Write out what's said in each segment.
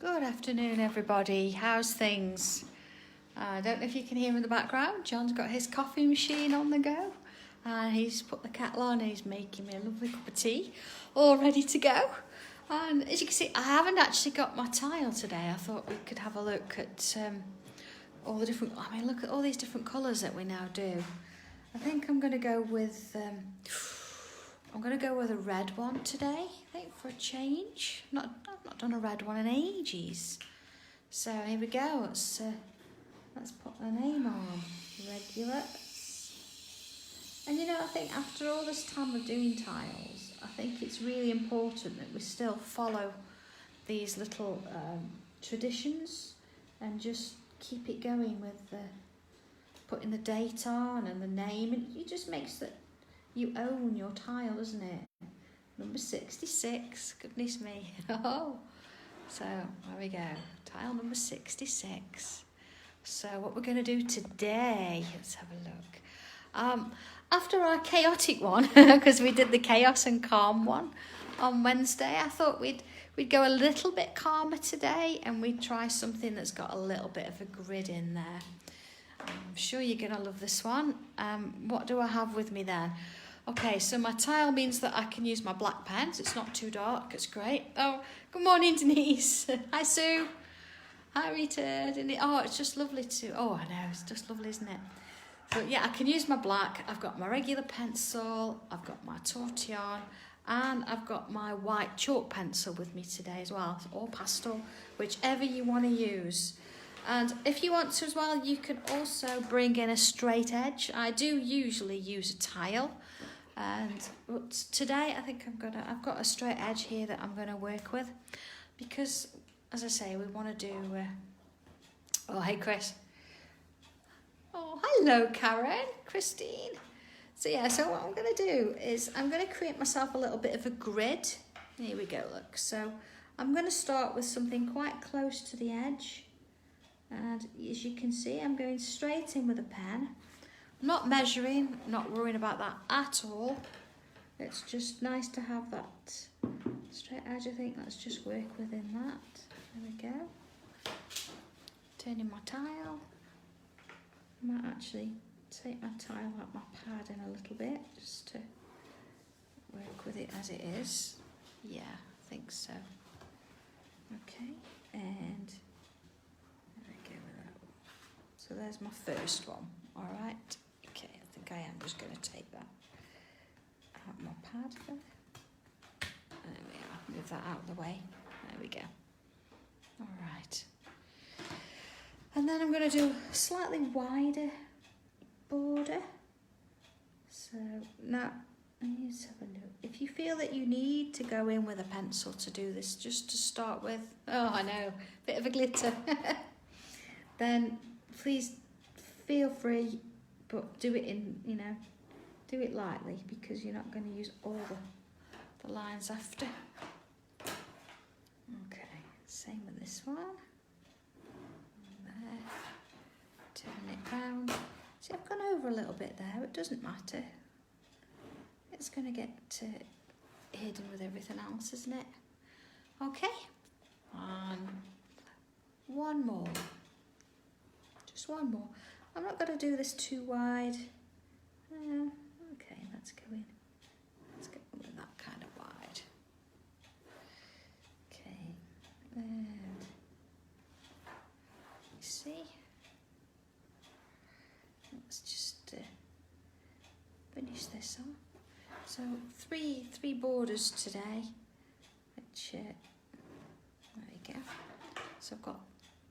Good afternoon, everybody. How's things? I don't know if you can hear in the background. John's got his coffee machine on the go. And he's put the kettle on and he's making me a lovely cup of tea, all ready to go. And as you can see, I haven't actually got my tile today. I thought we could have a look at all the different, look at all these different colours that we now do. I think I'm going to go with, a red one today, I think, for a change. I've not done a red one in ages. So here we go. Let's put the name on. Regular. And you know, I think after all this time of doing tiles, I think it's really important that we still follow these little traditions and just keep it going with putting the date on and the name. And it just makes that you own your tile, doesn't it? Number 66, goodness me. Oh, so there we go, tile number 66. So what we're going to do today, let's have a look. After our chaotic one, because we did the chaos and calm one on Wednesday, I thought we'd go a little bit calmer today and we'd try something that's got a little bit of a grid in there. I'm sure you're going to love this one. What do I have with me then? Okay, so my tile means that I can use my black pens. It's not too dark, it's great. Oh, good morning, Denise. Hi, Sue. Hi, Rita. Oh, it's just lovely to, oh, I know, it's just lovely, isn't it? So yeah, I can use my black. I've got my regular pencil, I've got my tortillon, and I've got my white chalk pencil with me today as well, or pastel, whichever you want to use. And if you want to as well, you can also bring in a straight edge. I do usually use a tile, but today I think I've got a straight edge here that I'm gonna work with, because as I say, we want to do. Oh, hey, Chris. Oh, hello, Karen, Christine. So yeah, so what I'm gonna do is I'm gonna create myself a little bit of a grid. Here we go. Look, so I'm gonna start with something quite close to the edge. And as you can see, I'm going straight in with a pen. I'm not measuring, not worrying about that at all. It's just nice to have that straight edge, I think. Let's just work within that. There we go. Turning my tile. I might actually take my tile out my pad in a little bit, just to work with it as it is. Yeah, I think so. Okay, and so there's my first one, all right. Okay, I think I am just going to take that out my pad there. There we are, move that out of the way. There we go. All right. And then I'm going to do a slightly wider border. So now, let's have a look. If you feel that you need to go in with a pencil to do this, just to start with, oh, I know, bit of a glitter, then please feel free, but do it in, do it lightly, because you're not going to use all the lines after. Okay, same with this one. There, turn it round. See, I've gone over a little bit there, it doesn't matter. It's going to get hidden with everything else, isn't it? Okay, and one more. Just one more. I'm not going to do this too wide. Okay, let's go in. Let's go in with that kind of wide. Okay, and you see, let's just finish this off. So three borders today, which there we go. So I've got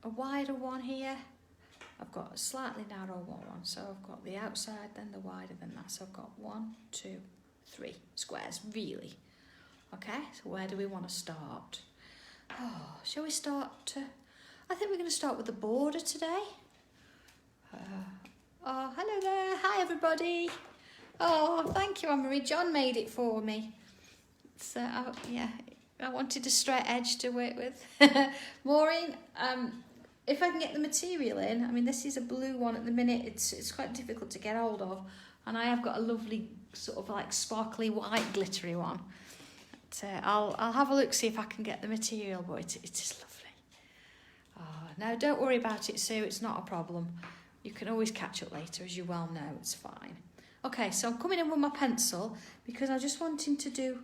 a wider one here. I've got a slightly narrower one, so I've got the outside, then the wider than that. So I've got 1, 2, 3 squares, really. Okay, so where do we want to start? Oh, shall we start? I think we're going to start with the border today. Oh, hello there. Hi, everybody. Oh, thank you, Anne-Marie. John made it for me. So, yeah, I wanted a straight edge to work with. Maureen, if I can get the material in, this is a blue one at the minute. It's quite difficult to get hold of, and I have got a lovely sort of like sparkly white glittery one. But, I'll have a look, see if I can get the material, but it is lovely. Oh, no, don't worry about it, Sue. It's not a problem. You can always catch up later, as you well know. It's fine. Okay, so I'm coming in with my pencil because I'm just wanting to do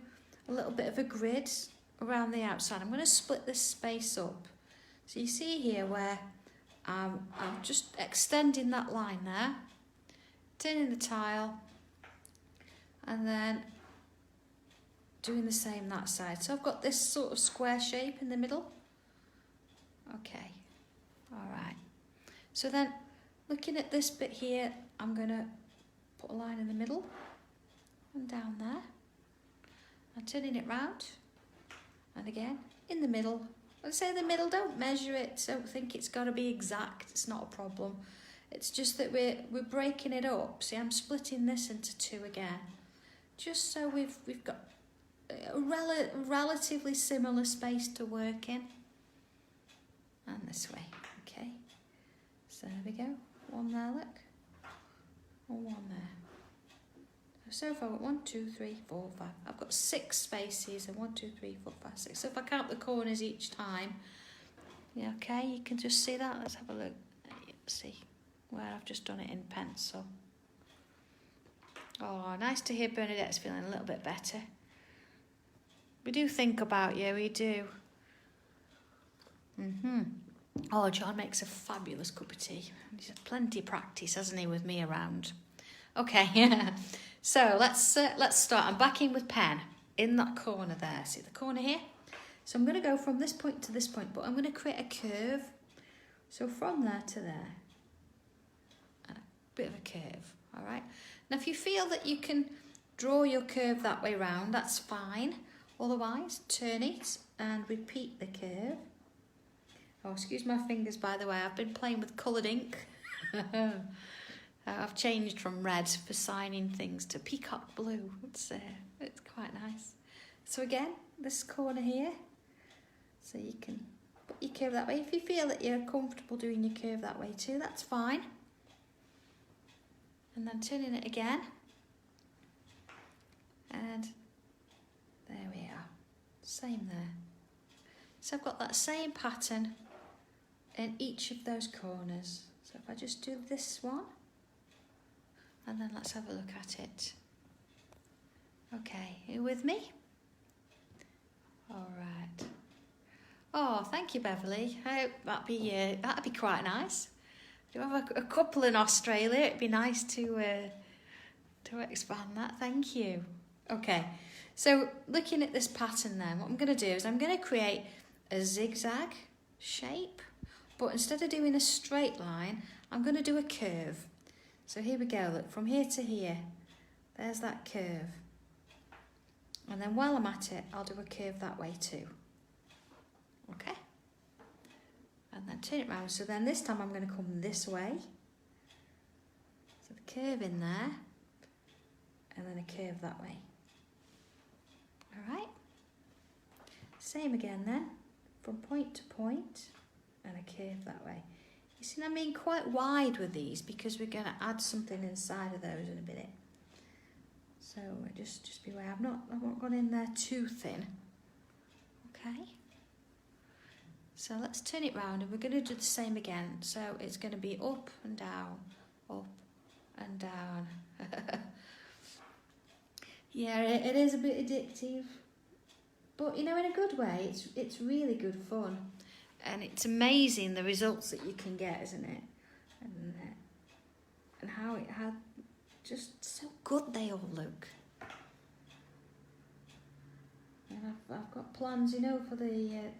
a little bit of a grid around the outside. I'm going to split this space up. So you see here where I'm just extending that line there, turning the tile, and then doing the same that side. So I've got this sort of square shape in the middle. Okay, all right. So then looking at this bit here, I'm going to put a line in the middle and down there. I'm turning it round and again in the middle. When I say the middle, don't measure it, don't think it's got to be exact, it's not a problem. It's just that we're breaking it up. See, I'm splitting this into two again, just so we've got a relatively similar space to work in. And this way, okay. So there we go, one there, look, and one there. So far, I've got 1, 2, 3, 4, 5. I've got 6 spaces, and 1, 2, 3, 4, 5, 6. So if I count the corners each time, yeah, okay, you can just see that. Let's have a look. See where I've just done it in pencil. Oh, nice to hear Bernadette's feeling a little bit better. We do think about you, we do. Oh, John makes a fabulous cup of tea. He's had plenty of practice, hasn't he, with me around. Okay, so let's start. I'm back in with pen in that corner there. See the corner here? So I'm going to go from this point to this point, but I'm going to create a curve. So from there to there, and a bit of a curve, all right? Now, if you feel that you can draw your curve that way round, that's fine. Otherwise, turn it and repeat the curve. Oh, excuse my fingers, by the way. I've been playing with coloured ink. I've changed from red for signing things to peacock blue. It's quite nice. So again, this corner here. So you can put your curve that way. If you feel that you're comfortable doing your curve that way too, that's fine. And then turning it again. And there we are. Same there. So I've got that same pattern in each of those corners. So if I just do this one, and then let's have a look at it. Okay, you with me? All right. Oh, thank you, Beverly. I hope that'd be quite nice. Do you have a couple in Australia? It'd be nice to expand that. Thank you. Okay, so looking at this pattern then, what I'm going to do is I'm going to create a zigzag shape, but instead of doing a straight line, I'm going to do a curve. So here we go, look, from here to here, there's that curve. And then while I'm at it, I'll do a curve that way too. Okay? And then turn it round. So then this time I'm going to come this way. So the curve in there, and then a curve that way. All right? Same again then, from point to point, and a curve that way. You see, I'm being quite wide with these because we're going to add something inside of those in a minute. So just beware. I've not gone in there too thin. Okay. So let's turn it round, and we're going to do the same again. So it's going to be up and down, up and down. Yeah, it is a bit addictive, but you know, in a good way. It's really good fun. And it's amazing the results that you can get, isn't it? And how just so good they all look. And I've got plans, you know, for the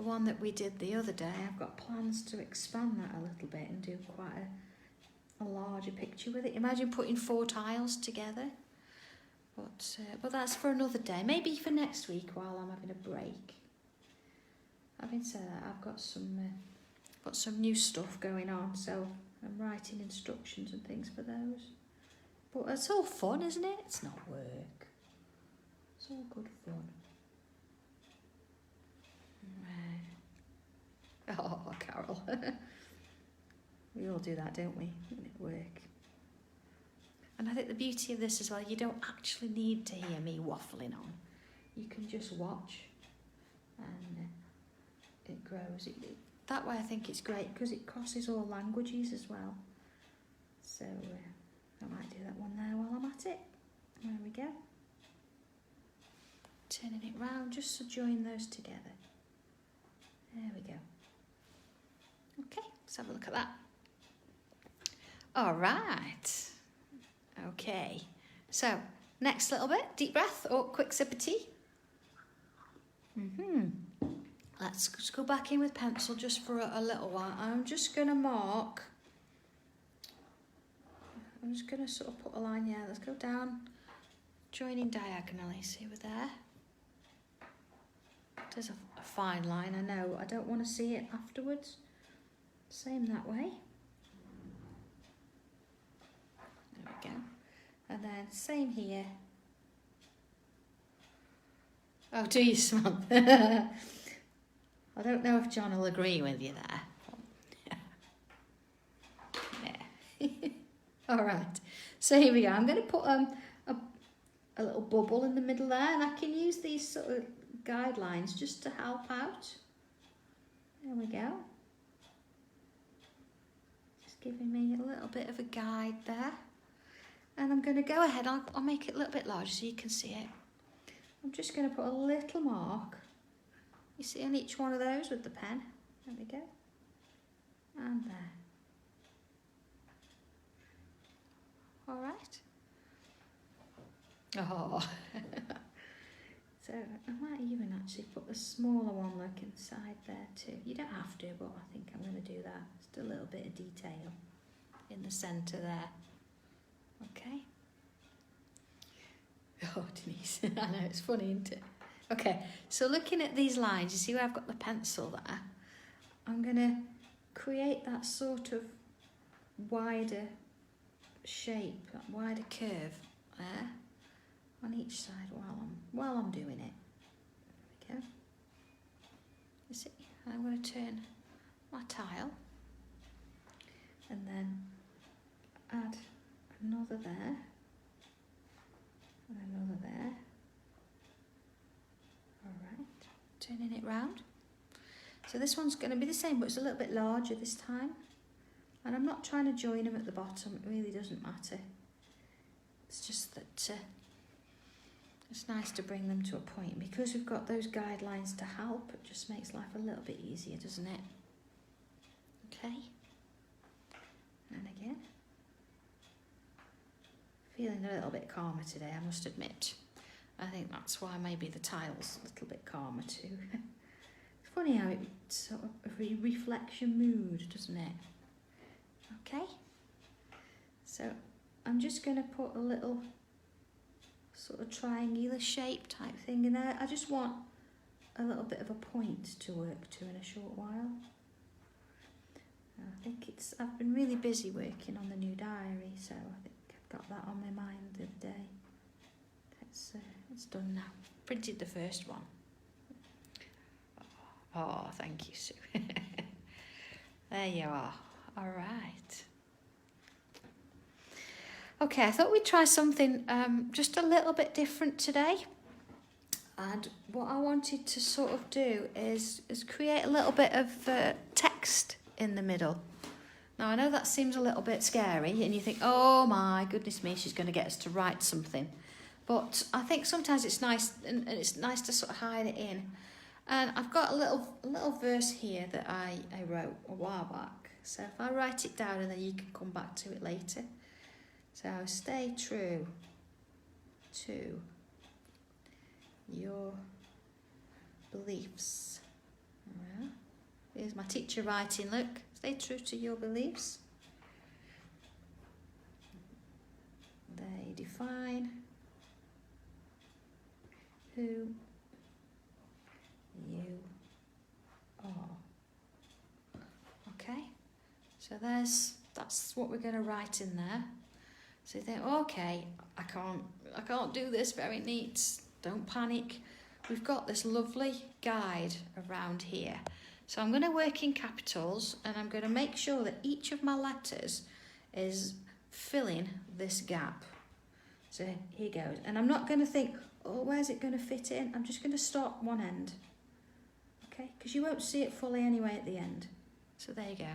one that we did the other day. I've got plans to expand that a little bit and do quite a larger picture with it. Imagine putting 4 tiles together. But that's for another day. Maybe for next week while I'm having a break. Having said that, I've got some new stuff going on, so I'm writing instructions and things for those. But it's all fun, isn't it? It's not work. It's all good fun. Right. Oh, Carol. We all do that, don't we? At work. And I think the beauty of this as well, you don't actually need to hear me waffling on. You can just watch, and it grows. that way I think it's great because it crosses all languages as well. So I might do that one there while I'm at it. There we go. Turning it round just to join those together. There we go. Okay, let's have a look at that. All right. Okay, so next little bit, deep breath or quick sip of tea. Let's just go back in with pencil just for a little while. I'm just going to mark. I'm just going to sort of put a line, yeah, let's go down, joining diagonally, see we're there. There's a fine line, I know, I don't want to see it afterwards. Same that way. There we go. And then same here. Oh, do you, Samantha? I don't know if John will agree with you there. Yeah. All right. So here we go. I'm going to put a little bubble in the middle there, and I can use these sort of guidelines just to help out. There we go. Just giving me a little bit of a guide there. And I'm going to go ahead, I'll make it a little bit larger so you can see it. I'm just going to put a little mark, you see, on each one of those with the pen. There we go. And there. All right. Oh. So I might even actually put a smaller one like inside there too. You don't have to, but I think I'm going to do that. Just a little bit of detail in the centre there. Okay. Oh, Denise, I know, it's funny, isn't it? Okay, so looking at these lines, you see where I've got the pencil there? I'm going to create that sort of wider shape, that wider curve there on each side while I'm doing it. There we go. You see, I'm going to turn my tile and then add another there and another there. All right, turning it round. So this one's going to be the same, but it's a little bit larger this time. And I'm not trying to join them at the bottom, it really doesn't matter. It's just that it's nice to bring them to a point. Because we've got those guidelines to help, it just makes life a little bit easier, doesn't it? Okay. And again. Feeling a little bit calmer today, I must admit. I think that's why maybe the tile's a little bit calmer too. It's funny how it sort of reflects your mood, doesn't it? Okay. So I'm just going to put a little sort of triangular shape type thing in there. I just want a little bit of a point to work to in a short while. I think I've been really busy working on the new diary, so I think I've got that on my mind the other day. It's done now. Printed the first one. Oh, thank you, Sue. There you are. All right. Okay, I thought we'd try something just a little bit different today. And what I wanted to sort of do is create a little bit of text in the middle. Now, I know that seems a little bit scary, and you think, oh my goodness me, she's going to get us to write something. But I think sometimes it's nice, and it's nice to sort of hide it in. And I've got a little verse here that I wrote a while back. So if I write it down, and then you can come back to it later. So stay true to your beliefs. Well, here's my teacher writing, look. Stay true to your beliefs. They define who you are. Okay, so that's what we're going to write in there. So you think, okay, I can't do this very neat. Don't panic. We've got this lovely guide around here. So I'm going to work in capitals, and I'm going to make sure that each of my letters is filling this gap. So here goes. And I'm not going to think, oh, where's it going to fit in? I'm just going to start one end. Okay, because you won't see it fully anyway at the end. So there you go.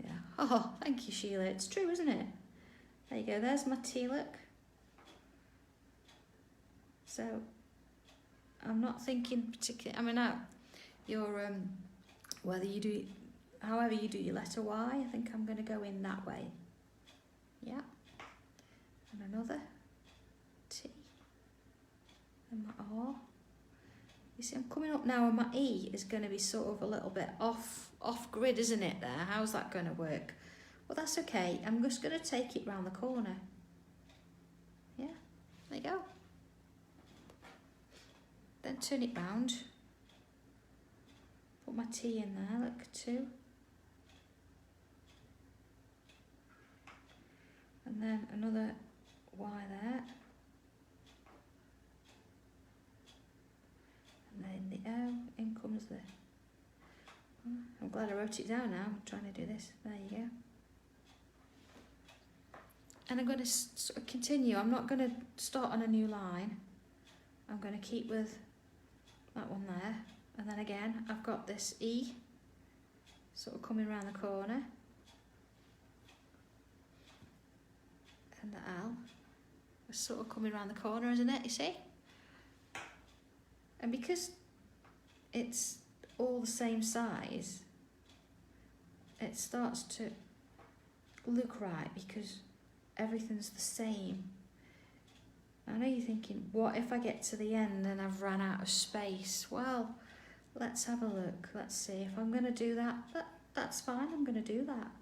Yeah. Oh, thank you, Sheila. It's true, isn't it? There you go. There's my tea, look. So I'm not thinking particularly. I mean, your whether you do, however you do your letter Y, I think I'm going to go in that way. Yeah. And another T. And my R. You see, I'm coming up now, and my E is going to be sort of a little bit off grid, isn't it? There. How's that going to work? Well, that's okay. I'm just going to take it round the corner. Yeah. There you go. Then turn it round. Put my T in there, look, 2. And then another Y there. And then the O, in comes the... I'm glad I wrote it down now, I'm trying to do this. There you go. And I'm going to sort of continue. I'm not going to start on a new line. I'm going to keep with that one there, and then again I've got this E sort of coming around the corner, and the L is sort of coming around the corner, isn't it, you see? And because it's all the same size, it starts to look right because everything's the same. I know you're thinking, what if I get to the end and I've run out of space? Well, let's have a look. Let's see if I'm going to do that. That's fine, I'm going to do that.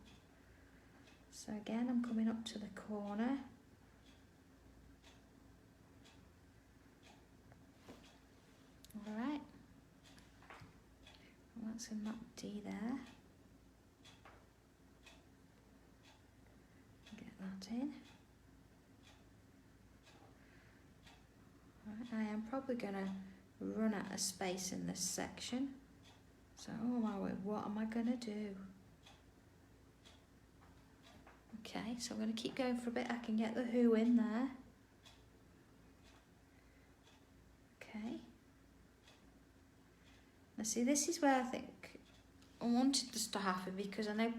So again, I'm coming up to the corner. All right. Well, that's in that D there. Get that in. I am probably going to run out of space in this section. So, oh my word, what am I going to do? Okay, so I'm going to keep going for a bit. I can get the who in there. Okay. Now see, this is where I think I wanted this to happen, because I know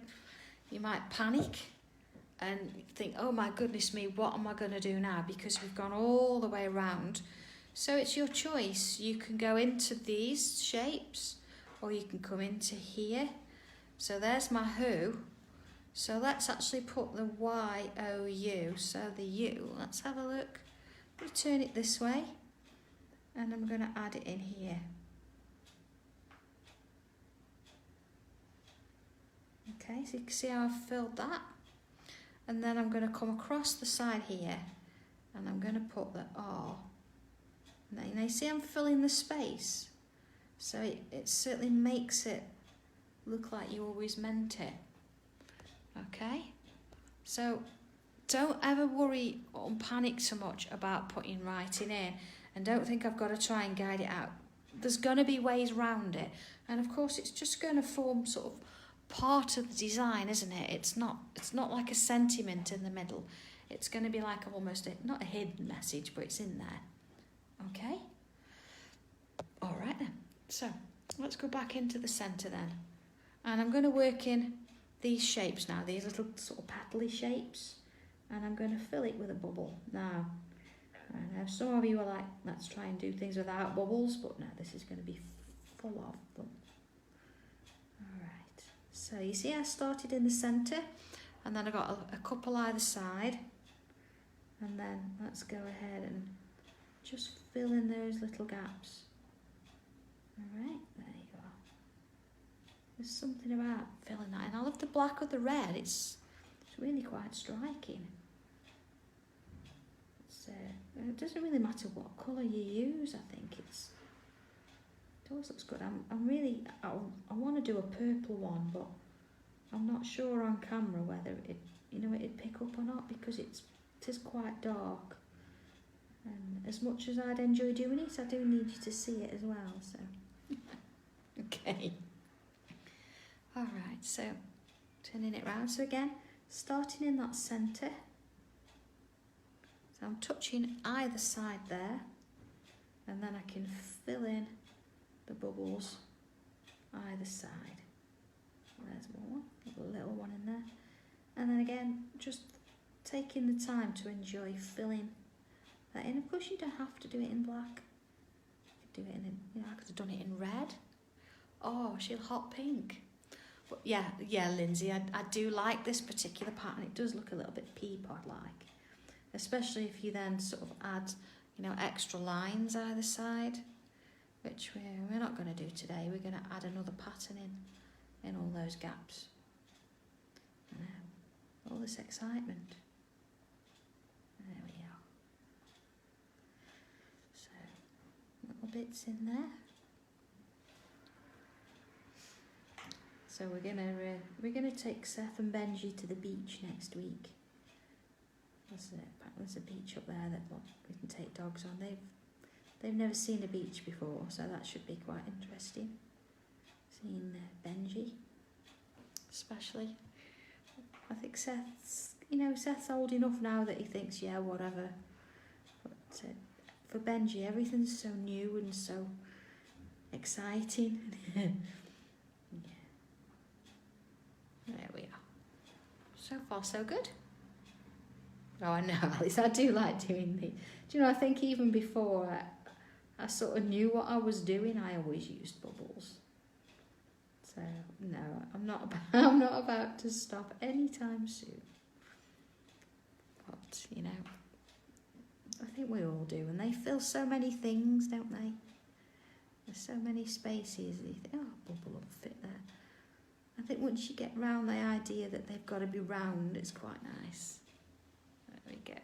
you might panic and think, oh my goodness me, what am I going to do now? Because we've gone all the way around. So it's your choice. You can go into these shapes, or you can come into here. So there's my who. So let's actually put the Y-O-U. So the U, let's have a look. I'm going to turn it this way, and I'm going to add it in here. Okay, so you can see how I've filled that. And then I'm going to come across the side here, and I'm going to put the R. Now you see I'm filling the space, so it certainly makes it look like you always meant it. Okay, so don't ever worry or panic so much about putting writing in, and don't think I've got to try and guide it out. There's going to be ways around it, and of course it's just going to form sort of part of the design, isn't it? It's not like a sentiment in the middle. It's going to be like almost not a hidden message, but it's in there. Okay, all right then, so let's go back into the centre then, and I'm going to work in these shapes now, these little sort of petally shapes, and I'm going to fill it with a bubble. Now, I know some of you are like, let's try and do things without bubbles, but no, this is going to be full of them. All right, so you see I started in the centre, and then I got a couple either side, and then let's go ahead and just fill in those little gaps. All right, there you go. There's something about filling that in. I love the black with the red. It's really quite striking. It doesn't really matter what colour you use. I think it always looks good. I want to do a purple one, but I'm not sure on camera whether it'd pick up or not, because it is quite dark. And as much as I'd enjoy doing it, I do need you to see it as well. So, okay. All right. So, turning it round. So again, starting in that centre. So I'm touching either side there, and then I can fill in the bubbles either side. There's one, a little one in there. And then again, just taking the time to enjoy filling that in. Of course, you don't have to do it in black. You could do it in, you know, I could have done it in red. Oh, she'll hot pink. But yeah, Lindsay, I do like this particular pattern. It does look a little bit pea-pod-like, especially if you then sort of add, you know, extra lines either side, which we're not going to do today. We're going to add another pattern in all those gaps. I know, all this excitement. There we are. So, little bits in there. So we're gonna take Seth and Benji to the beach next week. There's a beach up there that we can take dogs on. They've never seen a beach before, so that should be quite interesting. Seeing Benji, especially. I think Seth's old enough now that he thinks, yeah, whatever. But for Benji, everything's so new and so exciting. There we are. So far, so good. Oh, I know, Alice, I do like doing the... Do you know, I think even before I sort of knew what I was doing, I always used bubbles. So, no, I'm not about to stop anytime soon. But, you know, I think we all do. And they fill so many things, don't they? There's so many spaces that you think, oh, bubble will fit there. I think once you get round the idea that they've got to be round, it's quite nice. There we go.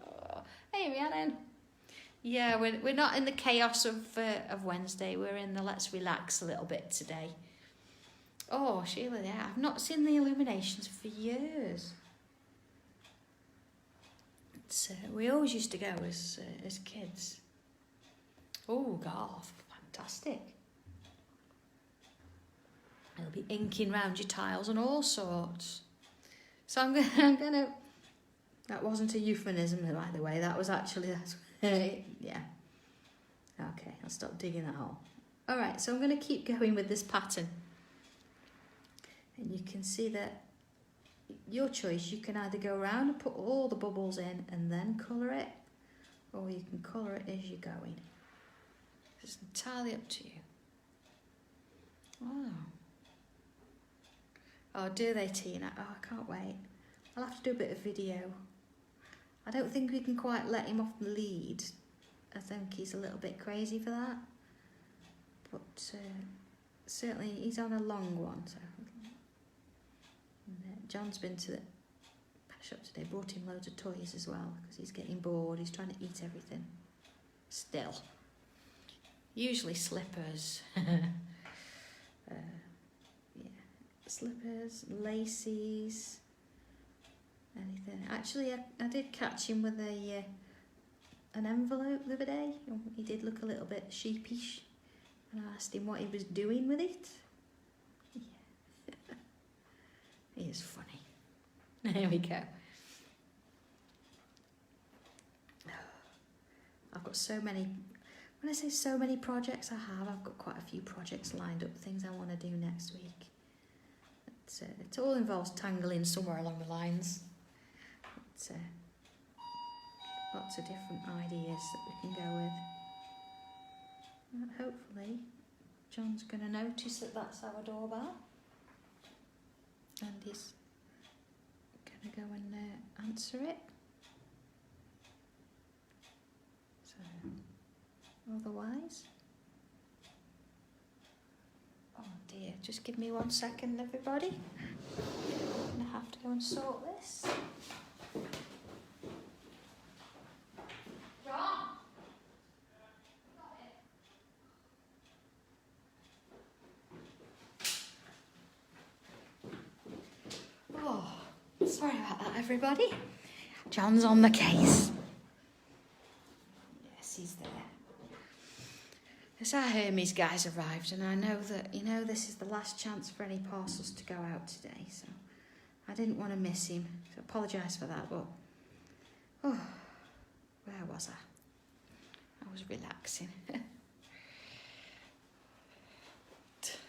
Oh, hey, Rhiannon. Yeah, we're not in the chaos of Wednesday. We're in the let's relax a little bit today. Oh, Sheila, yeah, I've not seen the illuminations for years. We always used to go as kids. Oh, golf, fantastic. It'll be inking round your tiles and all sorts. So I'm gonna. That wasn't a euphemism, by the way. That was actually yeah. Okay, I'll stop digging that hole. All right, so I'm gonna keep going with this pattern, and you can see that your choice. You can either go around and put all the bubbles in and then colour it, or you can colour it as you're going. It's entirely up to you. Wow. Oh, do they, Tina? Oh, I can't wait. I'll have to do a bit of video. I don't think we can quite let him off the lead. I think he's a little bit crazy for that. But certainly he's on a long one. So. John's been to the pet shop today, brought him loads of toys as well, because he's getting bored. He's trying to eat everything. Still. Usually slippers. Slippers, laces, anything. Actually, I did catch him with an envelope the other day. He did look a little bit sheepish, and I asked him what he was doing with it. Yeah. He is funny. There we go. I've got so many. When I say so many projects I've got quite a few projects lined up, things I want to do next week. It all involves tangling somewhere along the lines. Lots of different ideas that we can go with. Hopefully, John's going to notice that that's our doorbell. And he's going to go and answer it. So, otherwise... Oh dear, just give me 1 second, everybody. I'm going to have to go and sort this. John! Got it. Oh, sorry about that, everybody. John's on the case. Yes, he's there. As our Hermes guys arrived, and I know that, you know, this is the last chance for any parcels to go out today, so I didn't want to miss him, so I apologise for that, but, oh, where was I? I was relaxing.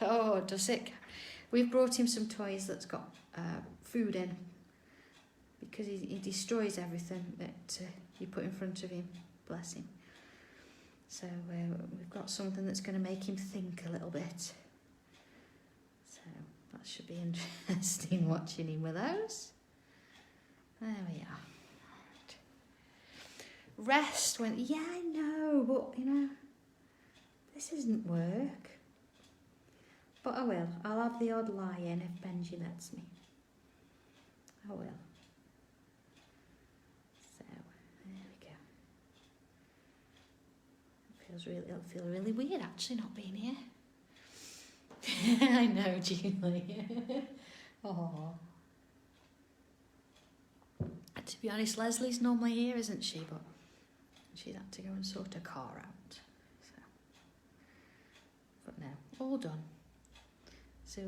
Oh, does it? We've brought him some toys that's got food in, because he destroys everything that you put in front of him, bless him. So we've got something that's going to make him think a little bit. So that should be interesting watching him with those. There we are. Right. Rest when, yeah, I know, but you know, this isn't work. But I will. I'll have the odd lie in if Benji lets me. I will. So, there we go. It'll feel really weird actually not being here. I know, Julie. Oh. To be honest, Leslie's normally here, isn't she? But she's had to go and sort her car out. So. But no, all done. So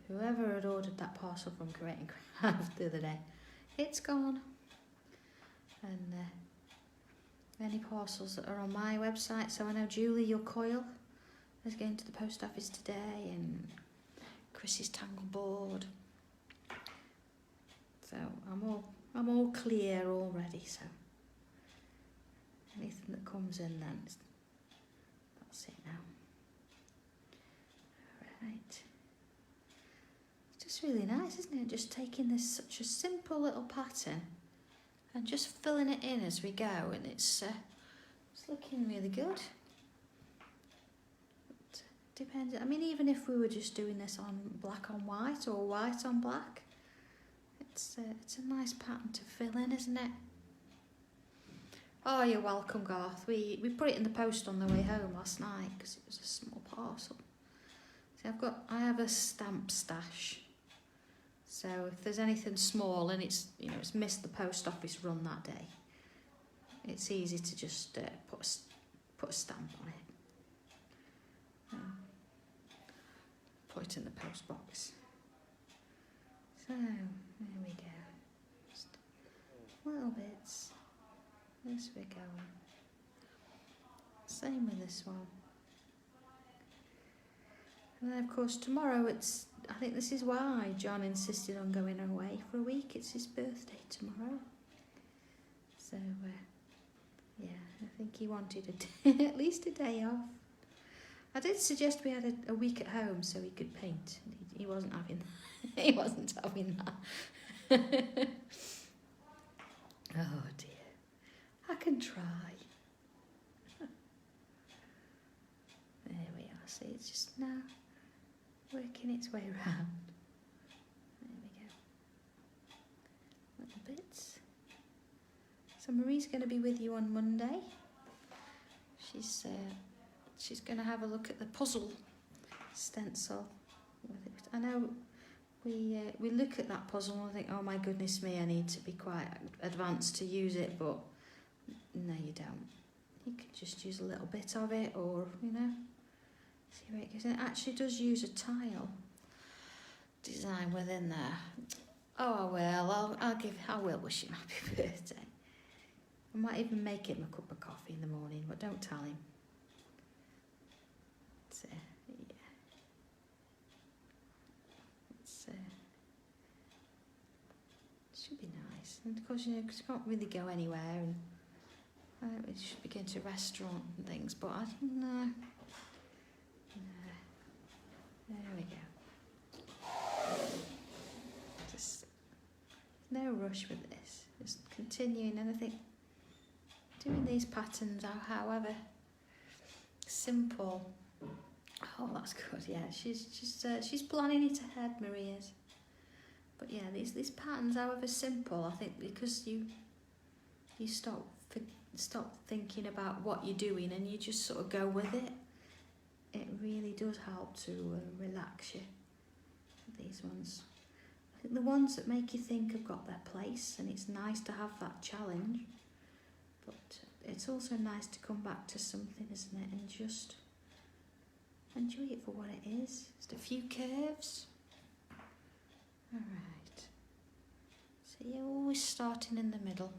whoever had ordered that parcel from Creating Craft the other day, it's gone. And any parcels that are on my website, so I know Julie, your coil, is going to the post office today, and Chrissy's tangle board. So I'm all clear already. So anything that comes in, then that's it now. All right. It's really nice, isn't it? Just taking this such a simple little pattern and just filling it in as we go, and it's looking really good. It depends. I mean, even if we were just doing this on black on white or white on black, it's a nice pattern to fill in, isn't it? Oh, you're welcome, Garth. We put it in the post on the way home last night because it was a small parcel. See, I have a stamp stash. So if there's anything small and it's missed the post office run that day, it's easy to just put a stamp on it. Put it in the post box. So there we go. Just little bits. This we're going. Same with this one. And then of course tomorrow I think this is why John insisted on going away for a week. It's his birthday tomorrow. So, yeah, I think he wanted at least a day off. I did suggest we had a week at home so he could paint. He wasn't having that. He wasn't having that. Oh dear. I can try. There we are. See, it's just now working its way around. There we go. Little bits. So Marie's going to be with you on Monday. She's going to have a look at the puzzle stencil. I know we look at that puzzle and I think, oh my goodness me, I need to be quite advanced to use it, but no, you don't. You can just use a little bit of it, or see where it goes. And it actually does use a tile design within there. Oh, well, I will wish him happy birthday. I might even make him a cup of coffee in the morning, but don't tell him. Yeah. It should be nice. And of course, because you can't really go anywhere, and we should be going to a restaurant and things, but I don't know. There we go. Just no rush with this. Just continuing, and I think doing these patterns, however simple. Oh, that's good. Yeah, she's planning it ahead, Marie is. But yeah, these patterns, however simple, I think because you stop thinking about what you're doing and you just sort of go with it. It really does help to relax you. These ones, I think the ones that make you think have got their place, and it's nice to have that challenge. But it's also nice to come back to something, isn't it, and just enjoy it for what it is. Just a few curves. All right. So you're always starting in the middle.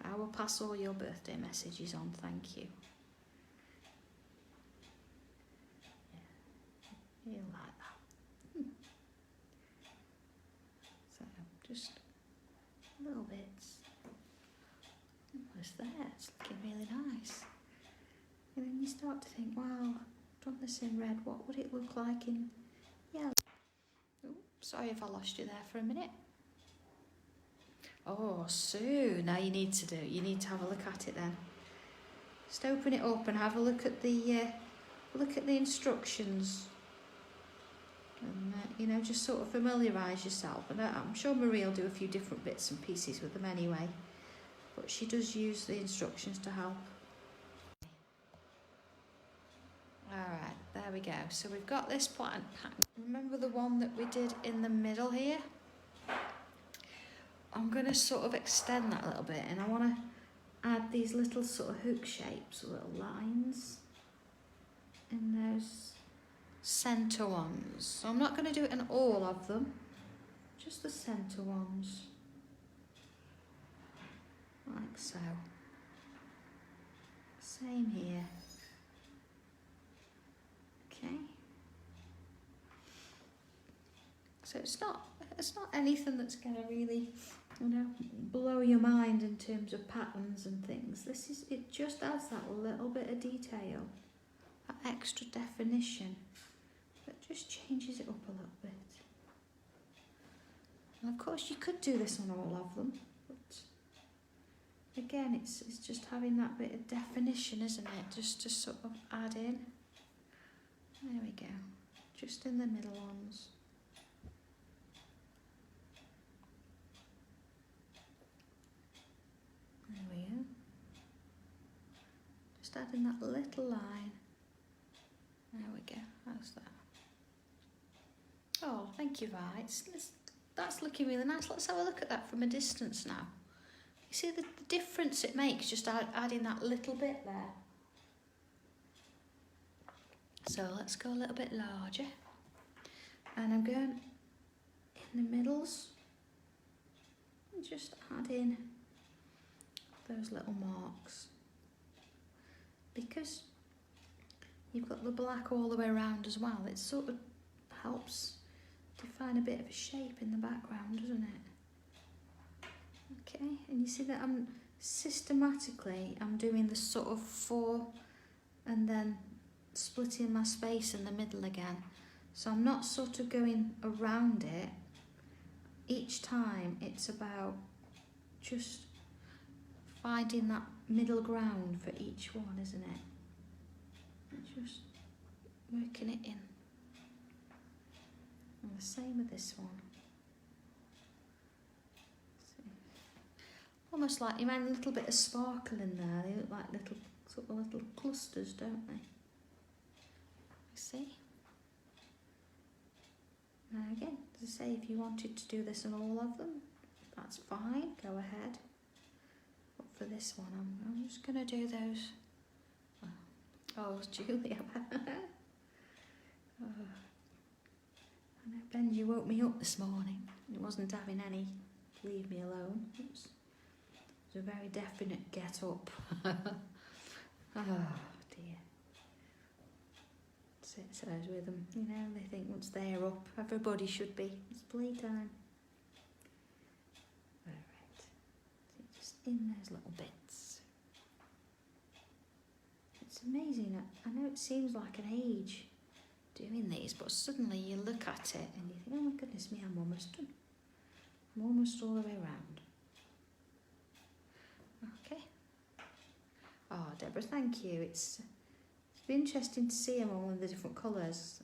I will pass all your birthday messages on, thank you. He'll like that. So just little bits. Almost there. It's looking really nice. And then you start to think, well, I've done this in red. What would it look like in yellow? Oh, sorry if I lost you there for a minute. Oh, Sue, now you need to have a look at it then. Just open it up and have a look at the instructions. And, you know, just sort of familiarise yourself. And I'm sure Marie will do a few different bits and pieces with them anyway. But she does use the instructions to help. Alright, there we go. So we've got this plant pack. Remember the one that we did in the middle here? I'm going to sort of extend that a little bit, and I want to add these little sort of hook shapes, little lines in those centre ones. So I'm not going to do it in all of them, just the centre ones, like so. Same here. Okay. So it's not anything that's going to really, you know, blow your mind in terms of patterns and things. It just adds that little bit of detail, that extra definition, that just changes it up a little bit. And of course you could do this on all of them, but again it's just having that bit of definition, isn't it? Just to sort of add in. There we go, just in the middle ones. There we go. Just adding that little line. There we go. How's that? Oh, thank you, Vi. That's looking really nice. Let's have a look at that from a distance now. You see the difference it makes just adding that little bit there. So let's go a little bit larger. And I'm going in the middles and just add in those little marks, because you've got the black all the way around as well. It sort of helps define a bit of a shape in the background, doesn't it? Okay, and you see that I'm doing the sort of 4 and then splitting my space in the middle again. So I'm not sort of going around it. Each time it's about just finding that middle ground for each one, isn't it? And just working it in. And the same with this one. See. Almost like you mind a little bit of sparkle in there. They look like little clusters, don't they? You see? Now again, as I say, if you wanted to do this on all of them, that's fine, go ahead. But for this one, I'm just going to do those. Oh, Julia. Oh. I know, Benji woke me up this morning. He wasn't having any leave me alone. It was a very definite get up. Oh dear. So with them, you know, they think once they're up, everybody should be. It's playtime. Alright, so just in those little bits. It's amazing. I know it seems like an age doing these, but suddenly you look at it and you think, oh my goodness me, I'm almost done. I'm almost all the way around. Okay. Oh, Deborah, thank you. It's been interesting to see them all in the different colours.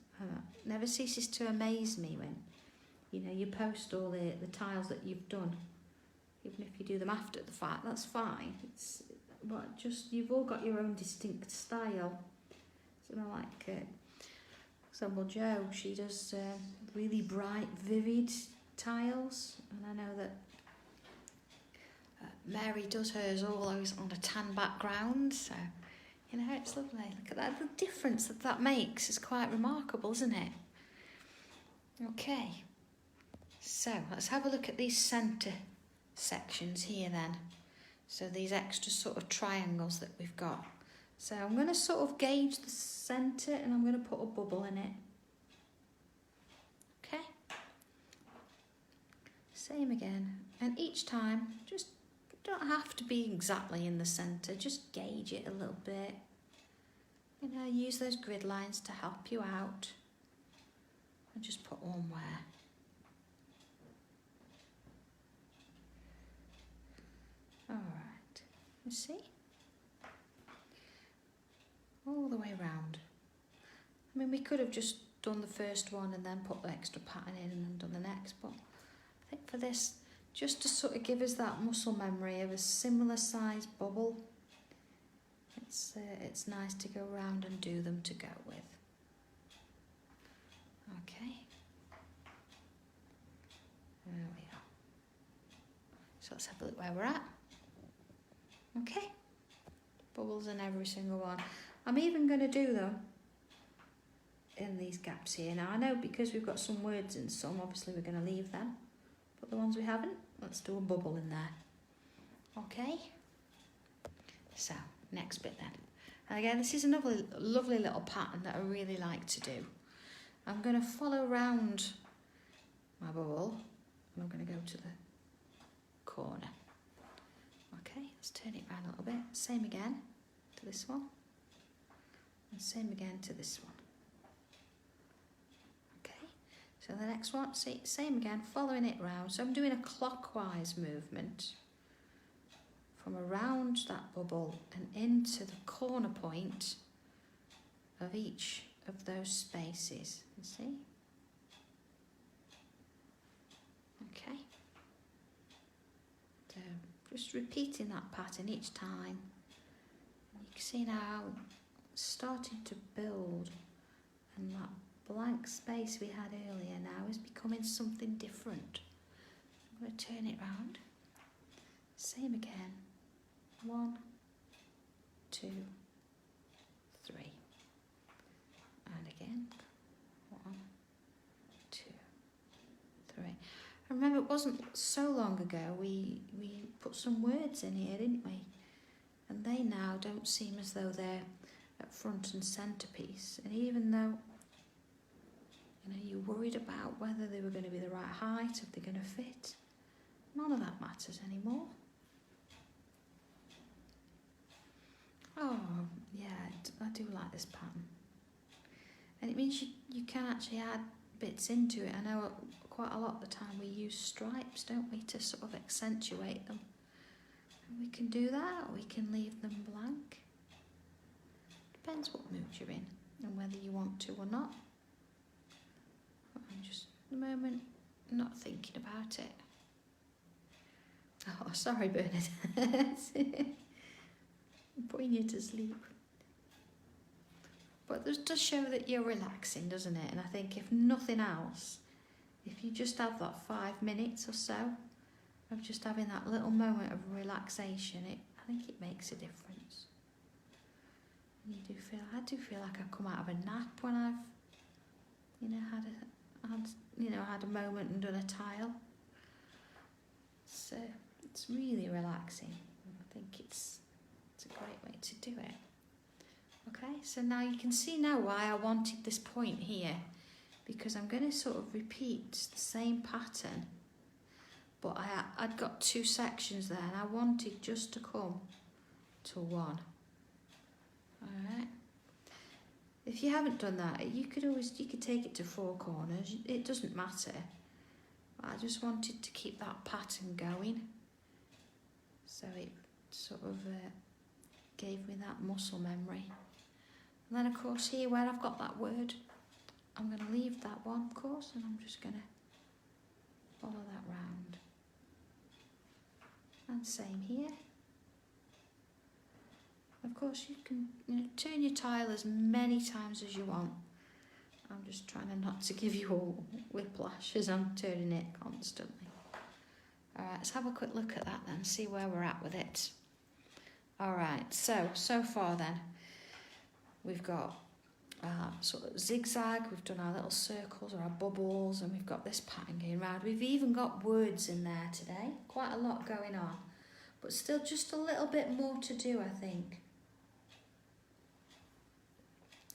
Never ceases to amaze me when, you know, you post all the tiles that you've done. Even if you do them after the fact, that's fine. But just, you've all got your own distinct style. So like, for example, Jo, she does really bright, vivid tiles, and I know that Mary does hers always on a tan background, so you know, it's lovely. Look at that, the difference that makes is quite remarkable, isn't it? Okay, so let's have a look at these centre sections here then. So these extra sort of triangles that we've got. So I'm going to sort of gauge the centre and I'm going to put a bubble in it. Same again, and each time just don't have to be exactly in the centre, just gauge it a little bit. You know, use those grid lines to help you out. And just put one where. Alright, you see? All the way round. I mean, we could have just done the first one and then put the extra pattern in and then done the next, but I think for this, just to sort of give us that muscle memory of a similar size bubble, it's nice to go around and do them to go with. Okay. There we are. So let's have a look where we're at. Okay. Bubbles in every single one. I'm even going to do them in these gaps here. Now I know because we've got some words in some, obviously we're going to leave them. But the ones we haven't, let's do a bubble in there. Okay. So, next bit then. And again, this is another lovely little pattern that I really like to do. I'm going to follow round my bubble and I'm going to go to the corner. Okay, let's turn it around a little bit. Same again to this one. And same again to this one. Okay, so the next one, see, same again, following it round. So I'm doing a clockwise movement from around that bubble and into the corner point of each of those spaces. You see? Okay. So just repeating that pattern each time. And you can see now it's starting to build, and that blank space we had earlier now is becoming something different. I'm going to turn it round. Same again. 1, 2, 3. And again. 1, 2, 3. I remember it wasn't so long ago we put some words in here, didn't we? And they now don't seem as though they're at front and centrepiece. And even though, you know, you're worried about whether they were going to be the right height, if they're going to fit, none of that matters anymore. Oh, yeah, I do like this pattern. And it means you can actually add bits into it. I know quite a lot of the time we use stripes, don't we, to sort of accentuate them. And we can do that, or we can leave them blank. Depends what mood you're in and whether you want to or not. I'm just, at the moment, not thinking about it. Oh, sorry, Bernard. I'm putting you to sleep. But it does show that you're relaxing, doesn't it? And I think if nothing else, if you just have that 5 minutes or so of just having that little moment of relaxation, I think it makes a difference. And I do feel like I've come out of a nap when I've, you know, had a moment and done a tile. So it's really relaxing. I think it's a great way to do it. Okay, so now you can see now why I wanted this point here, because I'm going to sort of repeat the same pattern, but I'd got 2 sections there and I wanted just to come to one. Alright, if you haven't done that, you could take it to 4 corners, it doesn't matter. I just wanted to keep that pattern going, so it sort of gave me that muscle memory. And then of course here where I've got that word, I'm going to leave that one, of course, and I'm just going to follow that round. And same here. Of course you can turn your tile as many times as you want. I'm just trying not to give you all whiplash as I'm turning it constantly. Alright, let's have a quick look at that then, see where we're at with it. Alright, so far then, we've got sort of zigzag, we've done our little circles or our bubbles, and we've got this pattern going round. We've even got words in there today, quite a lot going on, but still just a little bit more to do, I think.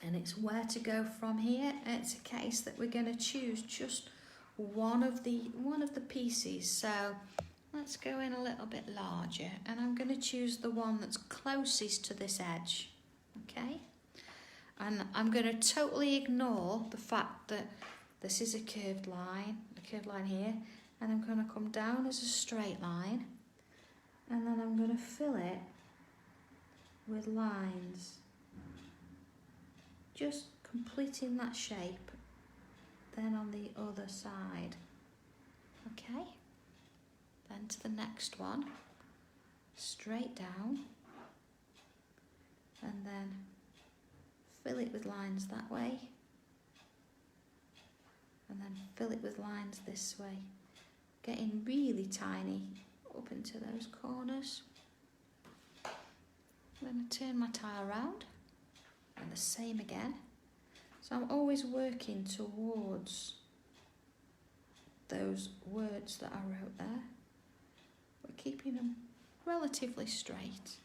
And it's where to go from here. It's a case that we're going to choose just one of the pieces. So let's go in a little bit larger, and I'm going to choose the one that's closest to this edge, okay? And I'm going to totally ignore the fact that this is a curved line here, and I'm going to come down as a straight line, and then I'm going to fill it with lines, just completing that shape. Then on the other side, okay? Then to the next one, straight down, and then fill it with lines that way, and then fill it with lines this way, getting really tiny up into those corners. Then I turn my tile around, and the same again. So I'm always working towards those words that I wrote there, but keeping them relatively straight.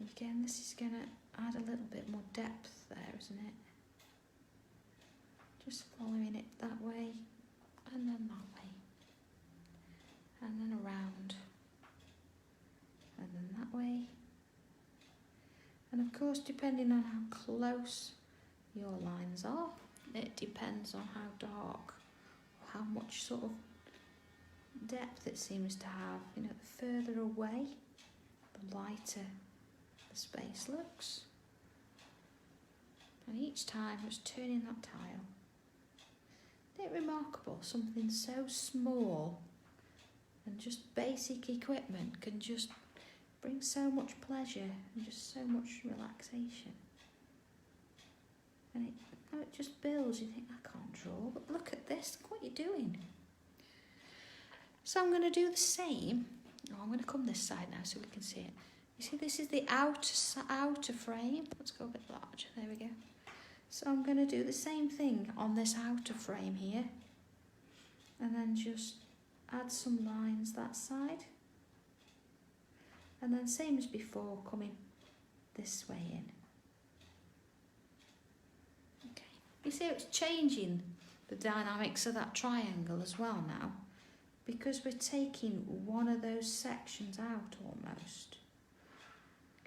And again, this is going to add a little bit more depth there, isn't it? Just following it that way, and then that way, and then around, and then that way. And of course, depending on how close your lines are, it depends on how dark, or how much sort of depth it seems to have. You know, the further away, the lighter the space looks. And each time I was turning that tile. Isn't it remarkable? Something so small and just basic equipment can just bring so much pleasure and just so much relaxation. And it just builds. You think, I can't draw, but look at this, look what you're doing. So I'm going to do the same. Oh, I'm going to come this side now so we can see it. You see, this is the outer frame. Let's go a bit larger. There we go. So I'm going to do the same thing on this outer frame here, and then just add some lines that side, and then same as before, coming this way in. Okay, you see it's changing the dynamics of that triangle as well now, because we're taking one of those sections out almost,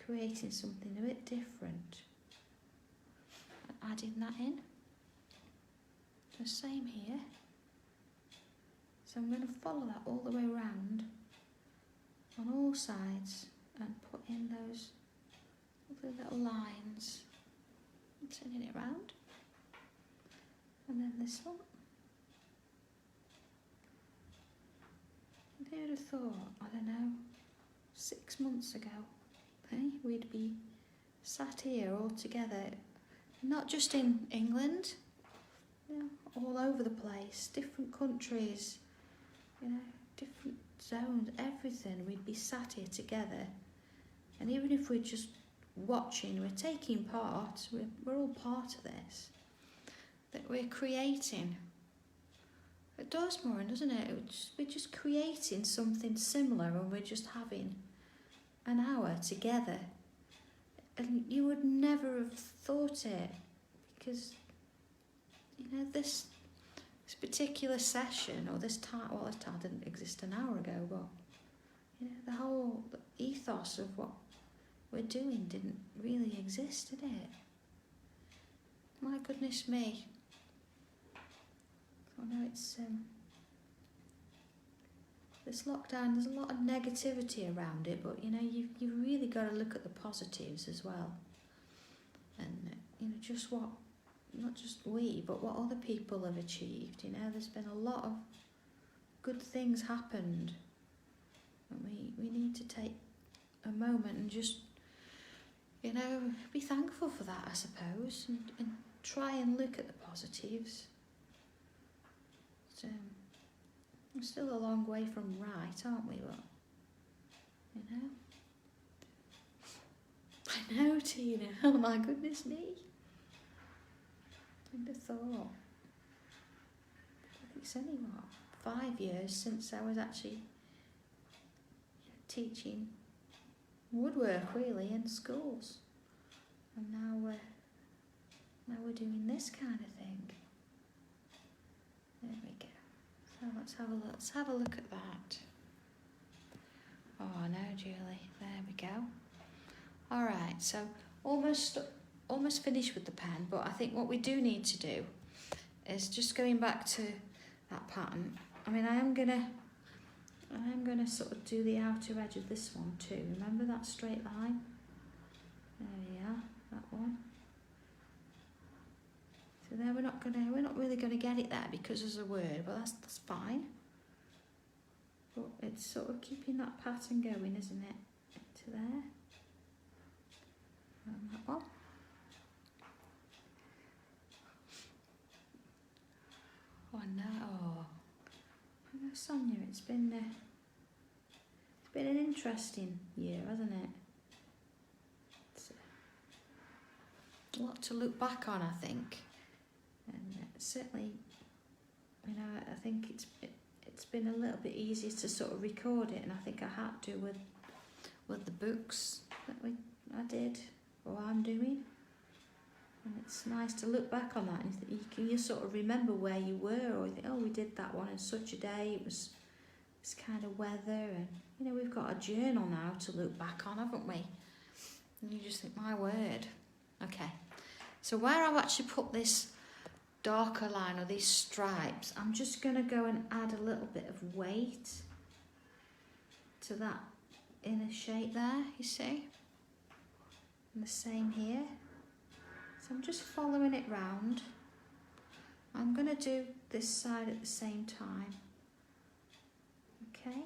creating something a bit different. Adding that in. The same here. So I'm going to follow that all the way around on all sides and put in those lovely little lines. Turning it around. And then this one. Who would have thought, I don't know, 6 months ago, we'd be sat here all together. Not just in England, you know, all over the place, different countries, you know, different zones, everything. We'd be sat here together, and even if we're just watching, we're taking part, we're all part of this, that we're creating. It does more, doesn't it? We're just creating something similar, and we're just having an hour together. And you would never have thought it, because, you know, this particular session, or this time, well, this time didn't exist an hour ago, but, you know, the whole ethos of what we're doing didn't really exist, did it? My goodness me. I know it's, this lockdown, there's a lot of negativity around it, but you know, you've really got to look at the positives as well. And you know, just what, not just we, but what other people have achieved. You know, there's been a lot of good things happened, and we need to take a moment and just, you know, be thankful for that, I suppose, and try and look at the positives. So, we're still a long way from right, aren't we? But, you know. I know, Tina. Oh my goodness me. I'd have thought. It's only, what, 5 years since I was actually teaching woodwork, really, in schools. And now we're doing this kind of thing. There we go. So let's have a look at that. Oh no, Julie, there we go. All right, so almost finished with the pen, but I think what we do need to do is just going back to that pattern. I mean, I am gonna sort of do the outer edge of this one too. Remember that straight line? There we are, that one. So there we're not really gonna get it there because there's a word, but that's fine. But it's sort of keeping that pattern going, isn't it? To there. And that one. Oh no. I know, Sonia, it's been an interesting year, hasn't it? It's a lot to look back on, I think. And certainly, you know, I think it's been a little bit easier to sort of record it, and I think I had to with the books that I did or I'm doing. And it's nice to look back on that, and you sort of remember where you were, or you think, oh, we did that one on such a day. It was this kind of weather, and you know, we've got a journal now to look back on, haven't we? And you just think, my word. Okay, so where I've actually put this darker line or these stripes, I'm just going to go and add a little bit of weight to that inner shape there, you see? And the same here. So I'm just following it round. I'm going to do this side at the same time. Okay?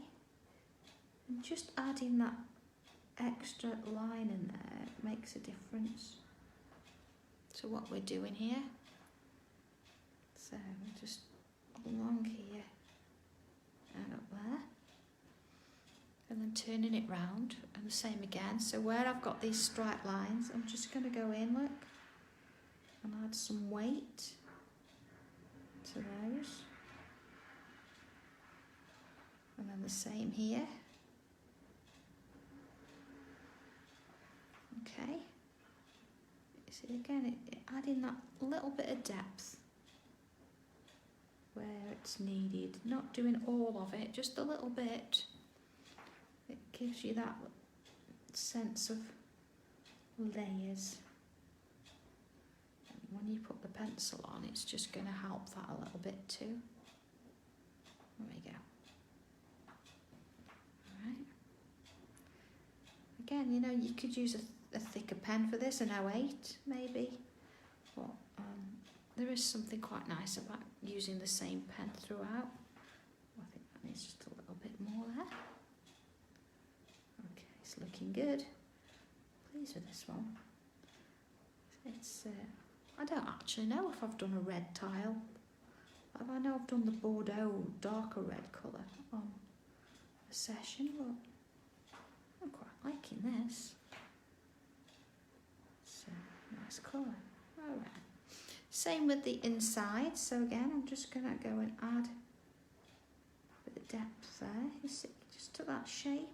And just adding that extra line in there makes a difference to what we're doing here. So just along here and up there, and then turning it round, and the same again. So where I've got these stripe lines, I'm just going to go in, look, and add some weight to those, and then the same here. Okay, you see again, adding that little bit of depth where it's needed, not doing all of it, just a little bit. It gives you that sense of layers. And when you put the pencil on, it's just going to help that a little bit too. There we go. Alright. Again, you know, you could use a thicker pen for this, an 08 maybe. But there is something quite nice about using the same pen throughout. I think that needs just a little bit more there. Okay, it's looking good. Pleased with this one. It's I don't actually know if I've done a red tile. I know I've done the Bordeaux darker red colour on a session, but I'm quite liking this. It's a nice colour. Alright. Same with the inside, so again I'm just going to go and add a bit of depth there, you see, just to that shape.